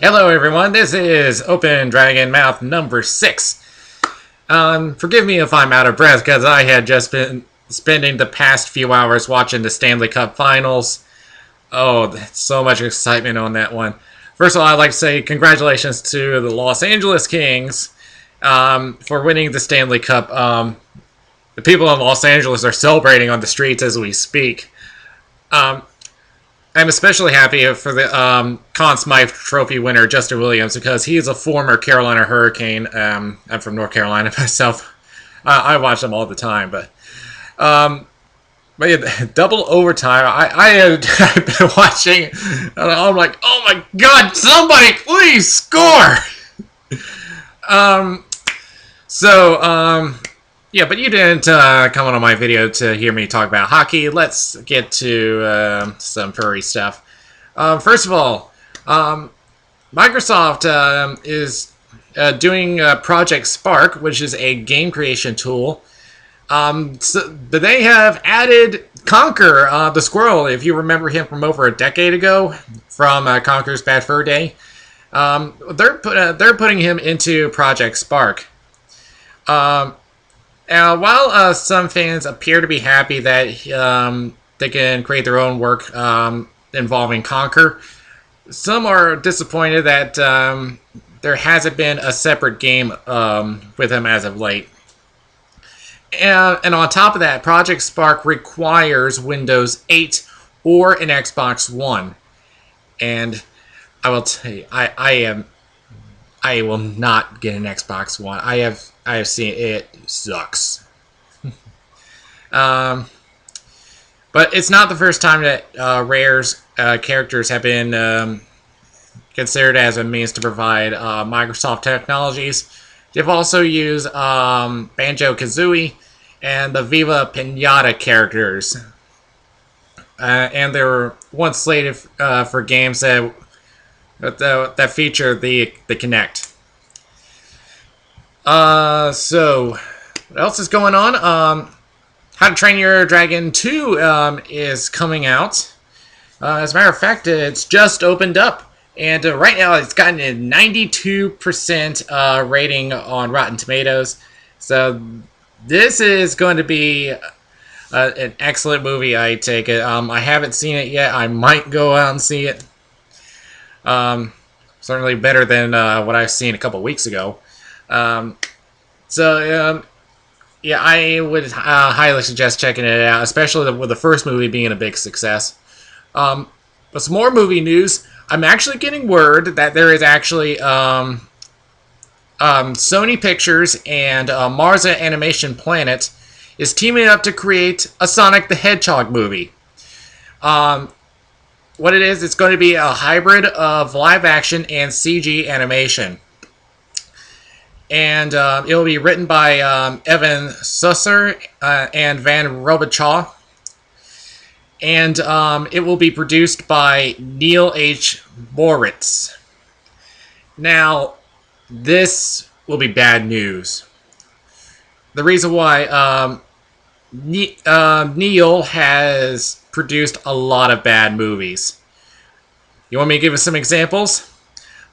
Hello everyone, this is Open Dragon Mouth number 6. Forgive me if I'm out of breath because I had just been spending the past few hours watching the Stanley Cup Finals. Oh, so much excitement on that one. First of all, I'd like to say congratulations to the Los Angeles Kings for winning the Stanley Cup. The people in Los Angeles are celebrating on the streets as we speak. Um, I'm especially happy for the Conn Smythe Trophy winner, Justin Williams, because he is a former Carolina Hurricane. I'm from North Carolina myself. I watch them all the time, um, but yeah, double overtime. I've been watching, and I'm like, oh my god, somebody please score! Um, so, yeah, but you didn't come on my video to hear me talk about hockey. Let's get to some furry stuff. First of all, Microsoft is doing Project Spark, which is a game creation tool. But they have added Conker, the squirrel, if you remember him from over a decade ago, from Conker's Bad Fur Day. They're putting him into Project Spark. While some fans appear to be happy that they can create their own work involving Conker, some are disappointed that there hasn't been a separate game with him as of late. And on top of that, Project Spark requires Windows 8 or an Xbox One. And I will tell you, I will not get an Xbox One. I have seen it sucks. But it's not the first time that Rare's characters have been considered as a means to provide Microsoft technologies. They've also used Banjo-Kazooie and the Viva Pinata characters. And they were once slated for games that feature the Kinect. So, what else is going on? How to Train Your Dragon 2 is coming out. As a matter of fact, it's just opened up. And right now, it's gotten a 92% rating on Rotten Tomatoes. So, this is going to be an excellent movie, I take it. I haven't seen it yet. I might go out and see it. Certainly better than what I've seen a couple weeks ago. Yeah, I would highly suggest checking it out, especially with the first movie being a big success. But some more movie news. I'm actually getting word that there is actually Sony Pictures and Marza Animation Planet is teaming up to create a Sonic the Hedgehog movie. What it is, it's going to be a hybrid of live action and CG animation. And it will be written by Evan Susser and Van Robichaud. And it will be produced by Neil H. Moritz. Now, this will be bad news. The reason why, Neil has produced a lot of bad movies. You want me to give you some examples?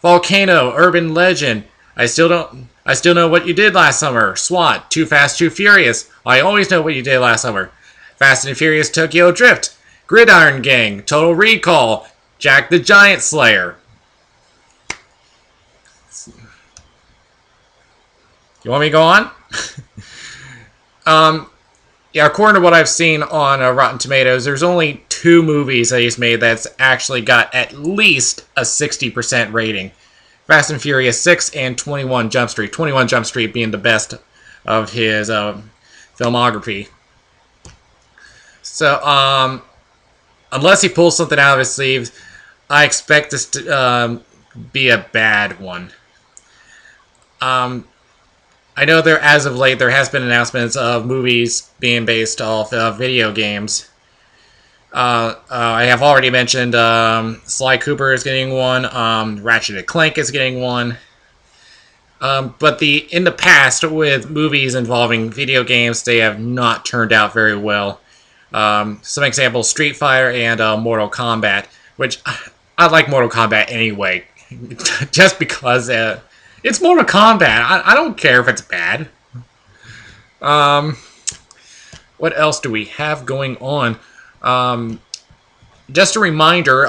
Volcano, Urban Legend, I Still Know What You Did Last Summer, SWAT, Too Fast, Too Furious, I Always Know What You Did Last Summer, Fast and Furious Tokyo Drift, Gridiron Gang, Total Recall, Jack the Giant Slayer. You want me to go on? Yeah, according to what I've seen on Rotten Tomatoes, there's only 2 movies that he's made that's actually got at least a 60% rating. Fast and Furious 6 and 21 Jump Street. 21 Jump Street being the best of his filmography. So, unless he pulls something out of his sleeves, I expect this to be a bad one. I know as of late, there has been announcements of movies being based off video games. I have already mentioned Sly Cooper is getting one. Ratchet and Clank is getting one. But in the past, with movies involving video games, they have not turned out very well. Some examples, Street Fighter and Mortal Kombat, which I like Mortal Kombat anyway. just because it's Mortal Kombat. I don't care if it's bad. What else do we have going on? Just a reminder,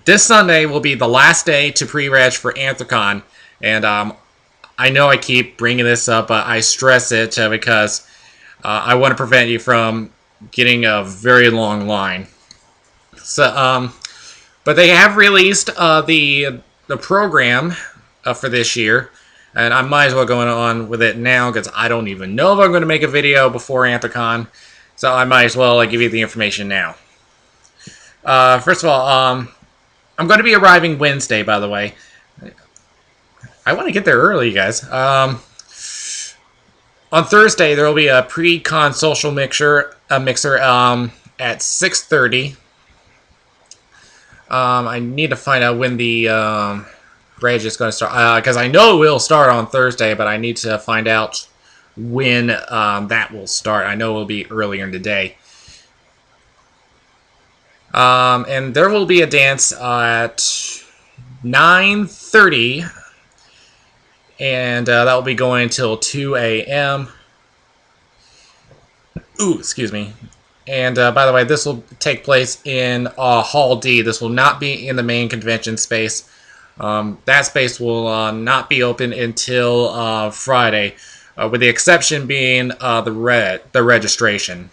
this Sunday will be the last day to pre-reg for Anthrocon, and I know I keep bringing this up, but I stress it because I want to prevent you from getting a very long line. So, but they have released the program for this year, and I might as well go on with it now because I don't even know if I'm going to make a video before Anthrocon, so I might as well give you the information now. First of all, I'm going to be arriving Wednesday, by the way. I want to get there early, you guys. On Thursday, there will be a pre-con social mixer at 6:30. I need to find out when the rage is going to start, because I know it will start on Thursday, but I need to find out when that will start. I know it will be earlier in the day. And there will be a dance at 9:30, and that will be going until 2 a.m. Ooh, excuse me. And by the way, this will take place in Hall D. This will not be in the main convention space. That space will not be open until Friday, with the exception being the registration.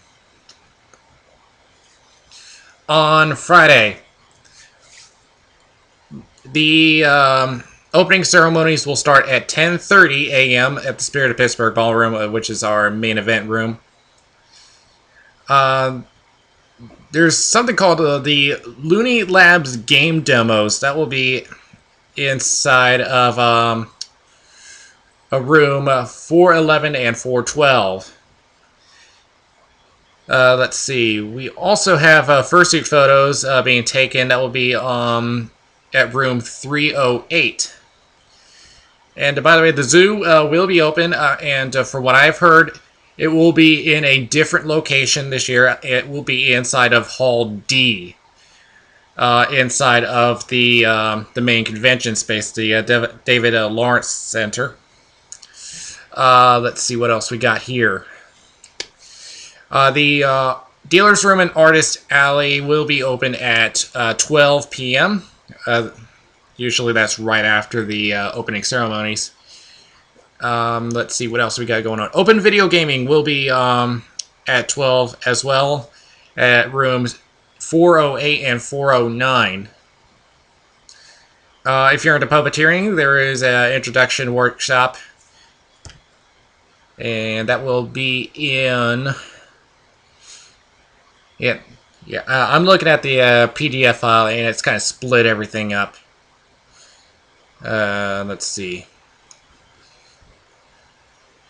On Friday, the opening ceremonies will start at 10:30 a.m. at the Spirit of Pittsburgh Ballroom, which is our main event room. There's something called the Looney Labs game demos that will be inside of a room 411 and 412. Let's see. We also have fursuit photos being taken that will be at room 308. And by the way, the zoo will be open, and from what I've heard, it will be in a different location this year. It will be inside of Hall D, inside of the main convention space, the David Lawrence Center. Let's see what else we got here. The Dealer's Room and Artist Alley will be open at 12 p.m. Usually that's right after the opening ceremonies. Let's see what else we got going on. Open Video Gaming will be at 12 as well, at rooms 408 and 409. If you're into puppeteering, there is an introduction workshop, and that will be in... Yeah, I'm looking at the PDF file, and it's kind of split everything up. Let's see.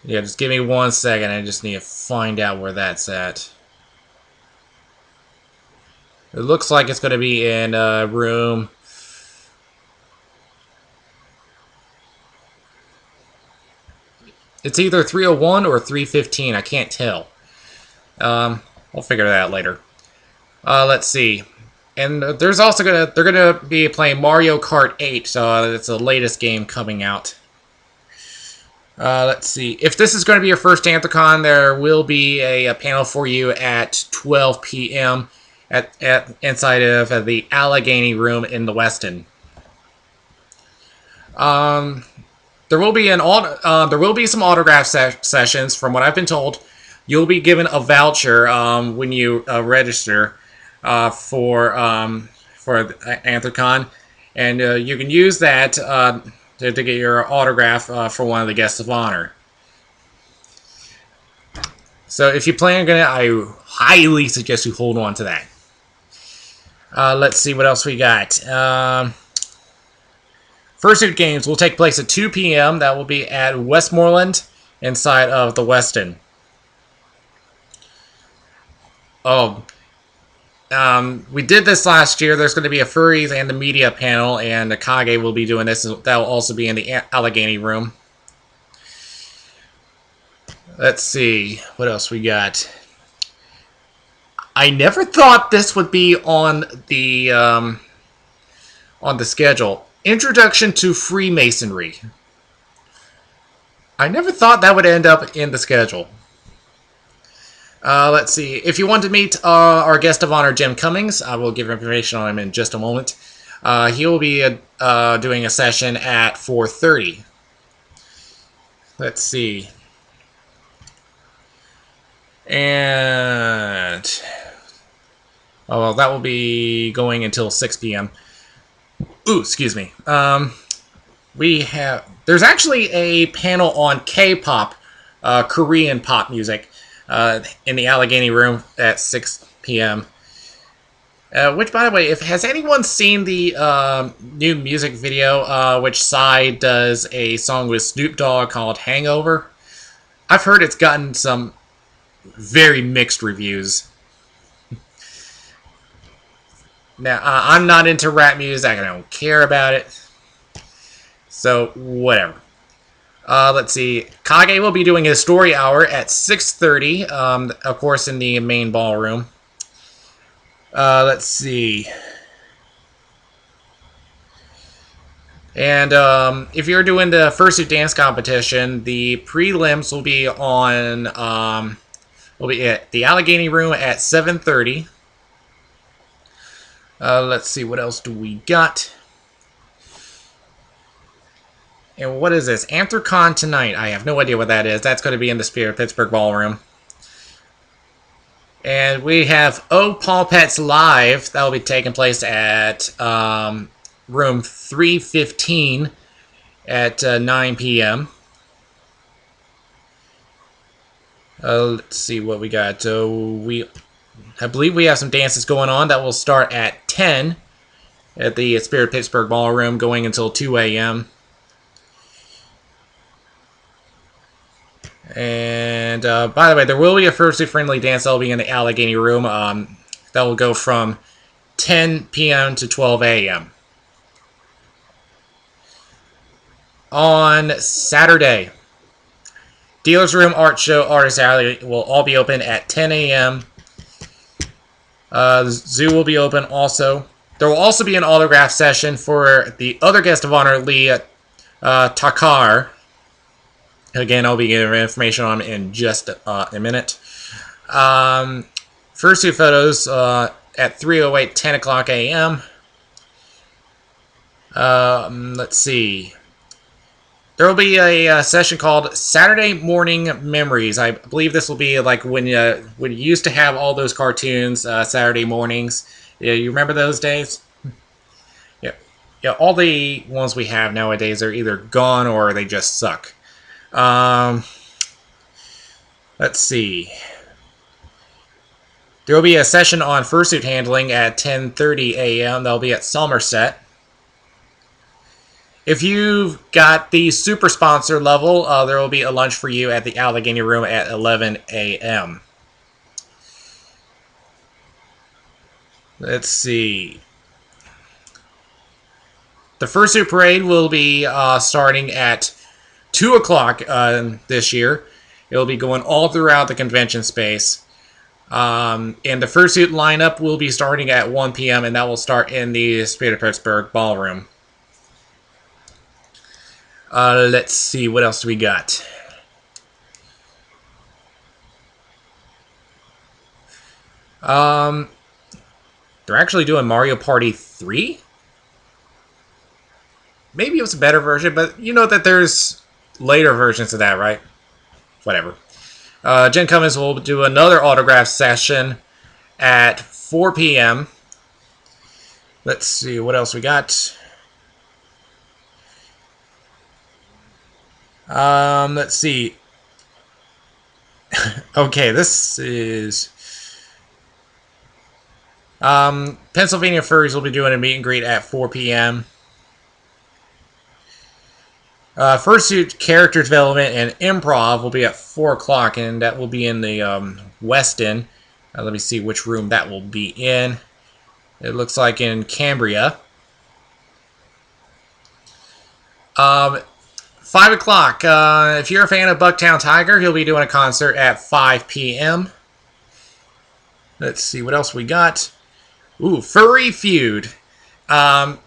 Yeah, just give me 1 second. I just need to find out where that's at. It looks like it's going to be in room... It's either 301 or 315. I can't tell. We'll figure that out later. Let's see. And there's also they're gonna be playing Mario Kart 8, so it's the latest game coming out. Let's see. If this is going to be your first Anthrocon, there will be a panel for you at 12 p.m. at inside of the Allegheny Room in the Westin. There will be some autograph sessions. From what I've been told, you'll be given a voucher when you register for Anthrocon, and you can use that to get your autograph for one of the guests of honor. So if you plan on it, I highly suggest you hold on to that. Let's see what else we got. Fursuit Games will take place at 2 p.m. That will be at Westmoreland, inside of the Westin. We did this last year. There's going to be a Furries and the Media panel, and Akage will be doing this. That will also be in the Allegheny Room. Let's see. What else we got? I never thought this would be on the schedule. Introduction to Freemasonry. I never thought that would end up in the schedule. Let's see. If you want to meet our guest of honor, Jim Cummings, I will give information on him in just a moment. He will be doing a session at 4:30. Let's see. And oh, well, that will be going until 6 p.m. Ooh, excuse me. There's actually a panel on K-pop, Korean pop music, in the Allegheny Room at 6 p.m. Which, by the way, has anyone seen the new music video, which Psy does a song with Snoop Dogg called Hangover? I've heard it's gotten some very mixed reviews. Now, I'm not into rap music. I don't care about it. So, whatever. Let's see. Kage will be doing his story hour at 6:30, of course, in the main ballroom. Let's see. And if you're doing the fursuit dance competition, the prelims will be on will be at the Allegheny Room at 7:30. Let's see, what else do we got? And what is this? Anthrocon tonight. I have no idea what that is. That's going to be in the Spirit Pittsburgh Ballroom. And we have Oh Paul Pets Live. That will be taking place at room 315 at 9 p.m. Let's see what we got. I believe we have some dances going on that will start at 10 at the Spirit Pittsburgh Ballroom, going until 2 a.m. And by the way, there will be a fursuit-friendly dance that will be in the Allegheny Room. That will go from 10 p.m. to 12 a.m. On Saturday, Dealer's Room Art Show Artist Alley will all be open at 10 a.m. The zoo will be open also. There will also be an autograph session for the other guest of honor, Lee Takar. Again, I'll be giving information on him in just a minute. Fursuit photos at 3:08, 10 o'clock a.m. Let's see. There will be a session called Saturday Morning Memories. I believe this will be like when you used to have all those cartoons Saturday mornings. Yeah, you remember those days? Yeah. All the ones we have nowadays are either gone or they just suck. Let's see. There will be a session on fursuit handling at 10:30 a.m. That'll be at Somerset. If you've got the super sponsor level, there will be a lunch for you at the Allegheny Room at 11 a.m. Let's see. The fursuit parade will be starting at 2 o'clock this year. It'll be going all throughout the convention space. And the fursuit lineup will be starting at 1 p.m. and that will start in the Spirit of Pittsburgh Ballroom. Let's see, what else do we got? They're actually doing Mario Party 3? Maybe it was a better version, but you know that there's later versions of that, right? Whatever. Jen Cummins will do another autograph session at 4 p.m. Let's see, what else we got? Let's see. Okay, this is... Pennsylvania Furries will be doing a meet and greet at 4 p.m. Fursuit character development and improv will be at 4 o'clock, and that will be in the Westin. Let me see which room that will be in. It looks like in Cambria. 5 o'clock. If you're a fan of Bucktown Tiger, he'll be doing a concert at 5 p.m. Let's see what else we got. Ooh, Furry Feud. Um,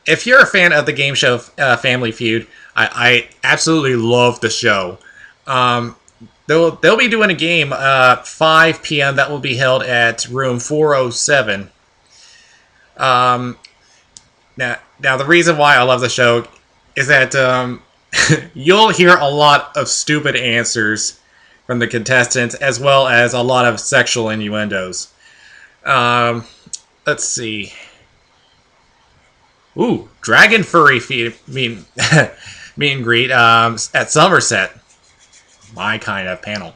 if you're a fan of the game show Family Feud, I absolutely love the show. Um, they'll be doing a game 5 p.m. that will be held at room 407. Um, now the reason why I love the show is that you'll hear a lot of stupid answers from the contestants, as well as a lot of sexual innuendos. Um, let's see. Ooh, Dragon Furry meet and greet at Somerset. My kind of panel.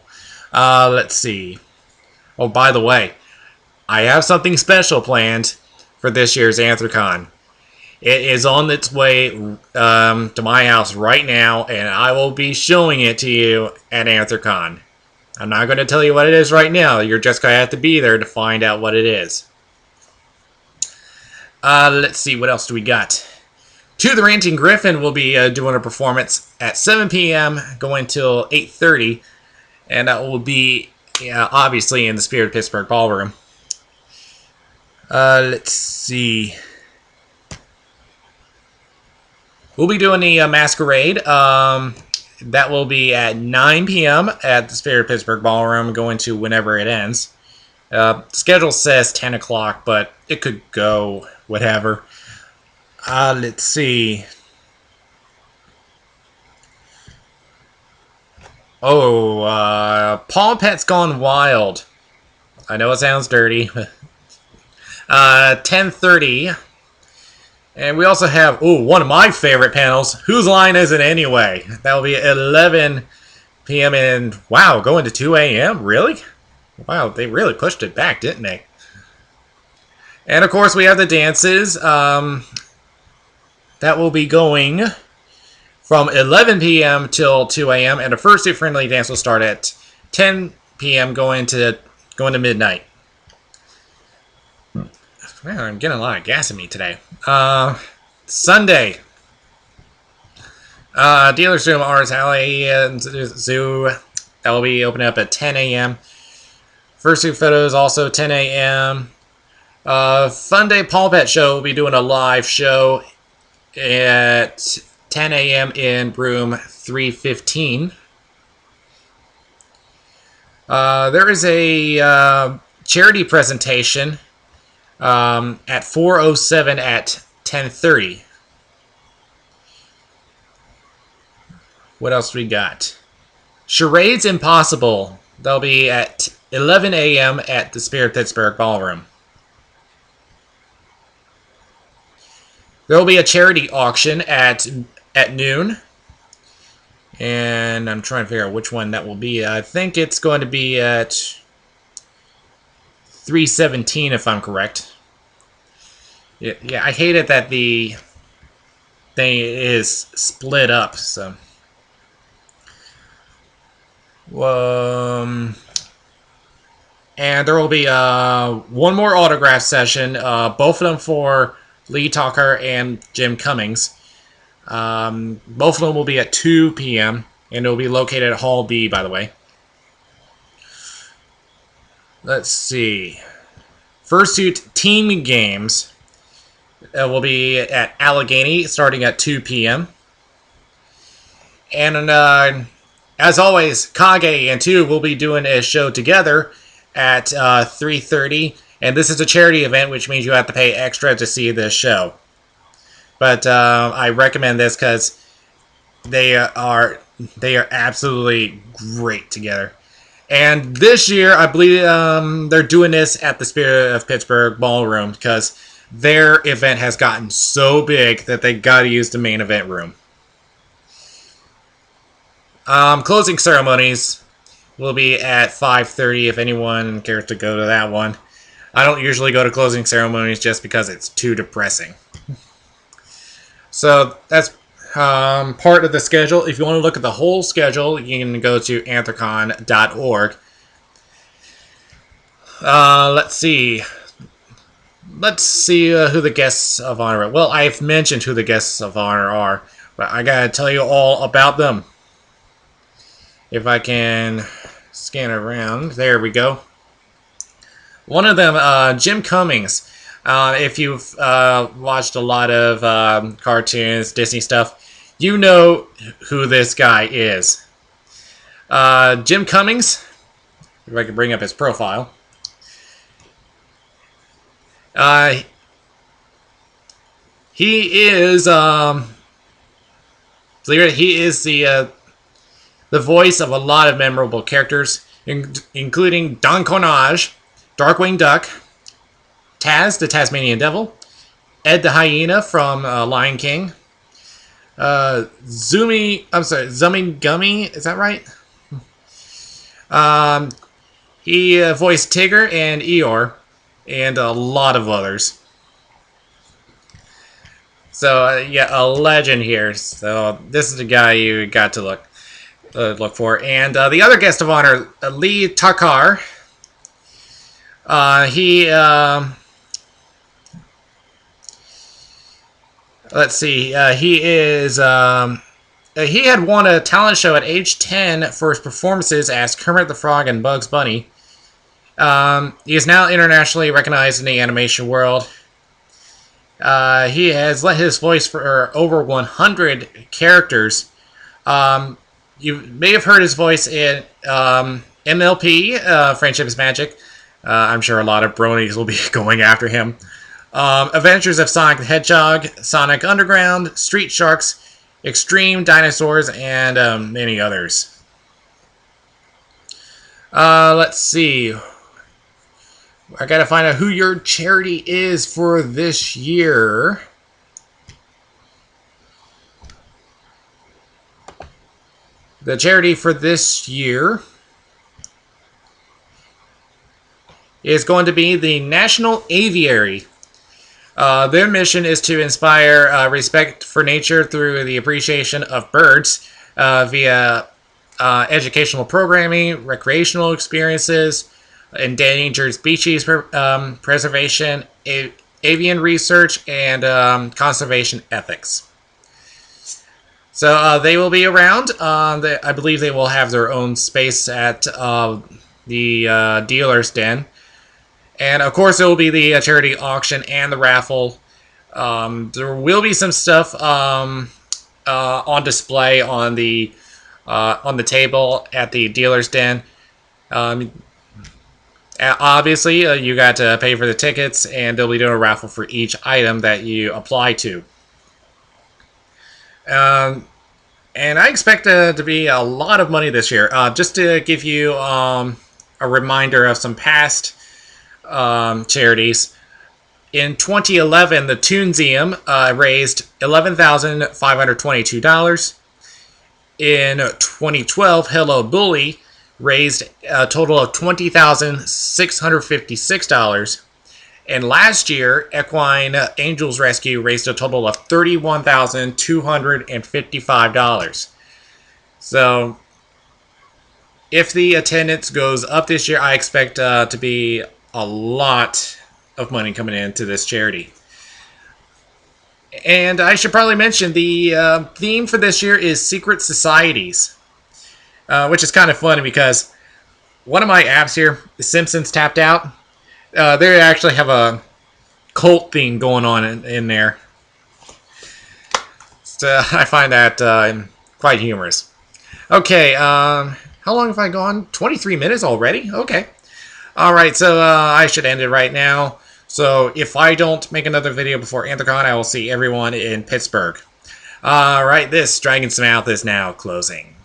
Let's see. Oh, by the way, I have something special planned for this year's Anthrocon. It is on its way to my house right now, and I will be showing it to you at Anthrocon. I'm not going to tell you what it is right now. You're just going to have to be there to find out what it is. Let's see, what else do we got? To the Ranting Griffin will be doing a performance at 7 p.m. going till 8:30, and that will be obviously in the Spirit of Pittsburgh Ballroom. Let's see. We'll be doing the Masquerade. That will be at 9 p.m. at the Spirit of Pittsburgh Ballroom, going to whenever it ends. Schedule says 10 o'clock, but it could go whatever. Let's see. Oh, Paw Pet's Gone Wild. I know it sounds dirty. 10:30. And we also have, one of my favorite panels. Whose line is it anyway? That'll be 11 p.m. and, wow, going to 2 a.m.? Really? Wow, they really pushed it back, didn't they? And, of course, we have the dances. That will be going from 11 p.m. till 2 a.m. And the first two friendly dance will start at 10 p.m. going to midnight. Man, I'm getting a lot of gas in me today. Sunday. Dealer's Room, Arts Alley, and Zoo. That will be opening up at 10 a.m. First two photos also 10 a.m. Fun Day Paw Pet Show will be doing a live show at 10 a.m. in room 315. There is a charity presentation at 4:07 at 10:30. What else we got? Charades Impossible. They'll be at 11 a.m. at the Spirit Pittsburgh Ballroom. There will be a charity auction at noon. And I'm trying to figure out which one that will be. I think it's going to be at 3:17 if I'm correct. Yeah, I hate it that the thing is split up, so. And there will be one more autograph session, both of them for Lee Talker and Jim Cummings. Both of them will be at 2 p.m. and it will be located at Hall B, by the way. Let's see. Fursuit team games will be at Allegheny starting at 2 p.m. And as always, Kage and 2 will be doing a show together at 3:30. And this is a charity event, which means you have to pay extra to see this show. But I recommend this because they are absolutely great together. And this year, I believe they're doing this at the Spirit of Pittsburgh Ballroom because their event has gotten so big that they got to use the main event room. Closing ceremonies will be at 5:30 if anyone cares to go to that one. I don't usually go to closing ceremonies just because it's too depressing. So that's part of the schedule. If you want to look at the whole schedule, you can go to anthrocon.org. Let's see. Let's see who the guests of honor are. Well, I've mentioned who the guests of honor are, but I gotta tell you all about them. If I can scan around. There we go. One of them, Jim Cummings. If you've watched a lot of cartoons, Disney stuff, you know who this guy is. Jim Cummings, if I can bring up his profile. He is he is the voice of a lot of memorable characters, including Don Cornage, Darkwing Duck, Taz, the Tasmanian Devil, Ed the Hyena from Lion King, Zummy Gummy, is that right? He voiced Tigger and Eeyore, and a lot of others. So yeah, a legend here. So this is the guy you got to look for. And the other guest of honor, Lee Takar. Let's see. He is. He had won a talent show at age 10 for his performances as Kermit the Frog and Bugs Bunny. He is now internationally recognized in the animation world. He has lent his voice for over 100 characters. You may have heard his voice in MLP, Friendship is Magic. I'm sure a lot of bronies will be going after him. Adventures of Sonic the Hedgehog, Sonic Underground, Street Sharks, Extreme Dinosaurs, and many others. Let's see. I gotta find out who your charity is for this year. The charity for this year is going to be the National Aviary. Their mission is to inspire respect for nature through the appreciation of birds via educational programming, recreational experiences, endangered species preservation, avian research, and conservation ethics. So they will be around. I believe they will have their own space at the dealer's den. And of course, there will be the charity auction and the raffle. There will be some stuff on display on the table at the dealer's den. Obviously, you got to pay for the tickets, and they'll be doing a raffle for each item that you apply to. And I expect to be a lot of money this year. Just to give you a reminder of some past charities. In 2011, the Toonseum raised $11,522. In 2012, Hello Bully raised a total of $20,656. And last year, Equine Angels Rescue raised a total of $31,255. So, if the attendance goes up this year, I expect to be a lot of money coming into this charity. And I should probably mention the theme for this year is Secret Societies, which is kind of funny because one of my apps here, The Simpsons Tapped Out, they actually have a cult theme going on in there. So I find that quite humorous. Okay, how long have I gone? 23 minutes already? Okay. Alright, so I should end it right now. So if I don't make another video before Anthrocon, I will see everyone in Pittsburgh. Alright, this Dragon's Mouth is now closing.